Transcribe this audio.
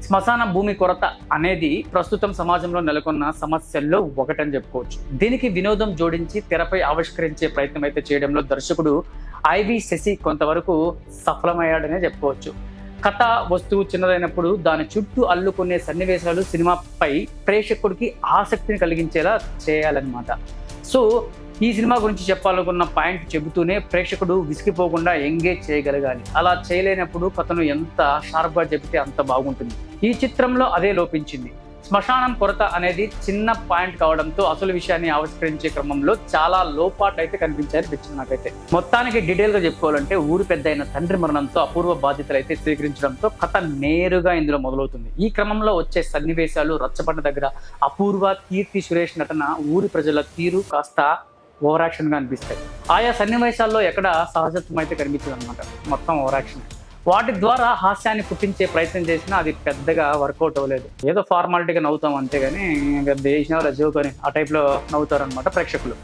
శ్మశాన భూమి కొరత అనేది ప్రస్తుతం సమాజంలో నెలకొన్న సమస్యల్లో ఒకటని చెప్పుకోవచ్చు. దీనికి వినోదం జోడించి తెరపై ఆవిష్కరించే ప్రయత్నం అయితే చేయడంలో దర్శకుడు ఐవి శశి కొంతవరకు సఫలమయ్యాడనే చెప్పుకోవచ్చు. కథ వస్తువు చిన్నదైనప్పుడు దాని చుట్టూ అల్లుకునే సన్నివేశాలు సినిమాపై ప్రేక్షకుడికి ఆసక్తిని కలిగించేలా చేయాలన్నమాట. సో ఈ సినిమా గురించి చెప్పాలనుకున్న పాయింట్ చెబుతూనే ప్రేక్షకుడు విసిగిపోకుండా ఎంగేజ్ చేయగలగాలి. అలా చేయలేనప్పుడు కథను ఎంత షార్ప్గా చెబితే అంత బాగుంటుంది. ఈ చిత్రంలో అదే లోపించింది. శ్మశానం కొరత అనేది చిన్న పాయింట్ కావడంతో అసలు విషయాన్ని ఆవిష్కరించే క్రమంలో చాలా లోపాట్లు అయితే కనిపించాయనిపించింది నాకైతే. మొత్తానికి డీటెయిల్గా చెప్పుకోవాలంటే ఊరి పెద్ద అయిన తండ్రి మరణంతో అపూర్వ బాధ్యతలు అయితే స్వీకరించడంతో కథ నేరుగా ఇందులో మొదలవుతుంది. ఈ క్రమంలో వచ్చే సన్నివేశాలు, రచ్చబండ దగ్గర అపూర్వ, కీర్తి సురేష్ నటన, ఊరి ప్రజల తీరు కాస్త ఓవర్ యాక్షన్ గా అనిపిస్తాయి. ఆయా సన్నివేశాల్లో ఎక్కడ సహజత్వం అయితే కనిపించదు అనమాట. మొత్తం ఓవర్ యాక్షన్. వాటి ద్వారా హాస్యాన్ని పుట్టించే ప్రయత్నం చేసినా అది పెద్దగా వర్కౌట్ అవ్వలేదు. ఏదో ఫార్మాలిటీగా నవ్వుతాం అంతేగాని దేశం రజోకొని ఆ టైప్లో నవ్వుతారు అనమాట ప్రేక్షకులు.